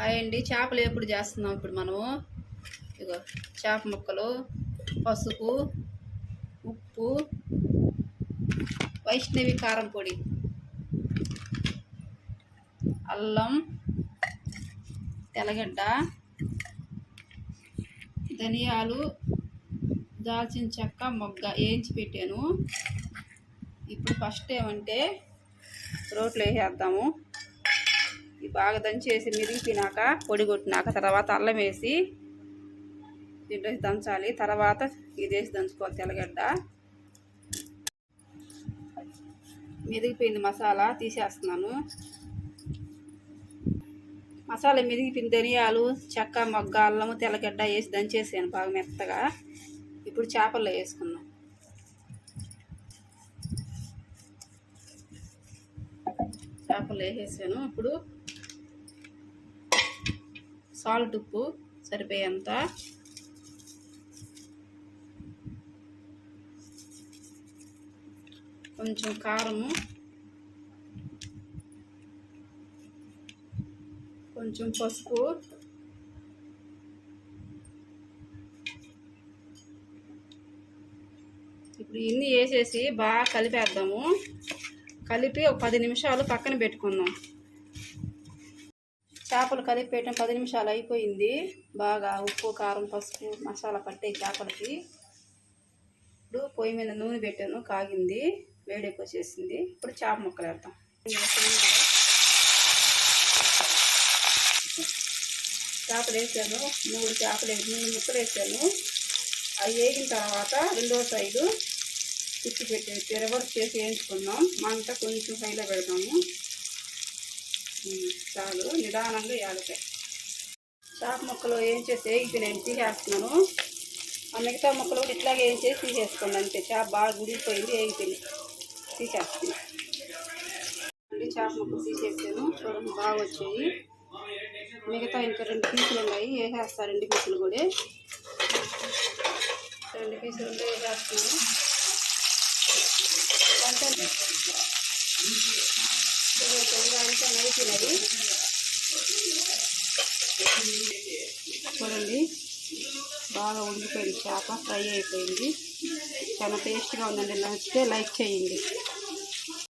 అయ్యండి చేపలు ఎప్పుడు చేస్తున్నాం ఇప్పుడు మనము ఇగో చేప ముక్కలు పసుపు ఉప్పు వైష్ణవి కారం పొడి అల్లం తెల్లగడ్డ ధనియాలు దాల్చిన చెక్క మొగ్గ వేయించి పెట్టాను. ఇప్పుడు ఫస్ట్ ఏమంటే రోట్లో వేసేద్దాము. ఇది బాగా దంచేసి మిరిగిపోయినాక పొడి కొట్టినాక తర్వాత అల్లం వేసి దీంట్లో దంచాలి. తర్వాత ఇది వేసి దంచుకోవాలి. తెల్లగడ్డ మెదిగిపోయింది, మసాలా తీసేస్తున్నాను. మసాలా మెదిగిపోయిన ధనియాలు చెక్క మొగ్గ అల్లము తెల్లగడ్డ వేసి దంచేసాను బాగా మెత్తగా. ఇప్పుడు చేపల్లో వేసుకున్నాం. చేపలు వేసేసాను. ఇప్పుడు సాల్ట్ ఉప్పు సరిపోయేంత, కొంచెం కారము, కొంచెం పసుపు, ఇప్పుడు ఇన్ని వేసేసి బాగా కలిపేద్దాము. కలిపి ఒక 10 నిమిషాలు పక్కన పెట్టుకుందాం. చేపలు కలిపి పెట్టిన 10 నిమిషాలు అయిపోయింది. బాగా ఉప్పు కారం పసుపు మసాలా పట్టే చేపలకి. ఇప్పుడు పొయ్యి మీద నూనె పెట్టాను, కాగింది, వేడెక్కువ చేసింది. ఇప్పుడు చేప ముక్కలు వేద్దాం. చేపలు వేసాను, 3 చేపలు 3 ముక్కలు వేసాను. అవి వేగిన తర్వాత రెండో సైడు తిప్పి పెట్టి రివర్స్ చేసి వేయించుకుందాం. మంట కొంచెం హైలో పెడతాము. చాలు, నిదానంగా వేయాలి. చేప ముక్కలు వేయించేసి వేగిపోయినాయి, తీసేస్తున్నాను. ఆ మిగతా ముక్కలు కూడా ఇట్లాగే వేయించేసి తీసేసుకోండి అంతే. చేప బాగా గుడిపోయింది, వేగిపోయింది, తీసేస్తున్నాను. మళ్ళీ చేప ముక్కలు తీసేసాను, చూడండి బాగా వచ్చాయి. మిగతా ఇంకా 2 పీసులు ఉన్నాయి, వేసేస్తారు. 2 పీసులు కూడా 2 పీసులు ఉంటే వేసేస్తున్నాను. అంతే అయిపోయినది. చూడండి బాగా ఉడికిపోయింది, చేప ఫ్రై అయిపోయింది. చాలా టేస్ట్గా ఉందండి. నచ్చితే లైక్ చేయండి.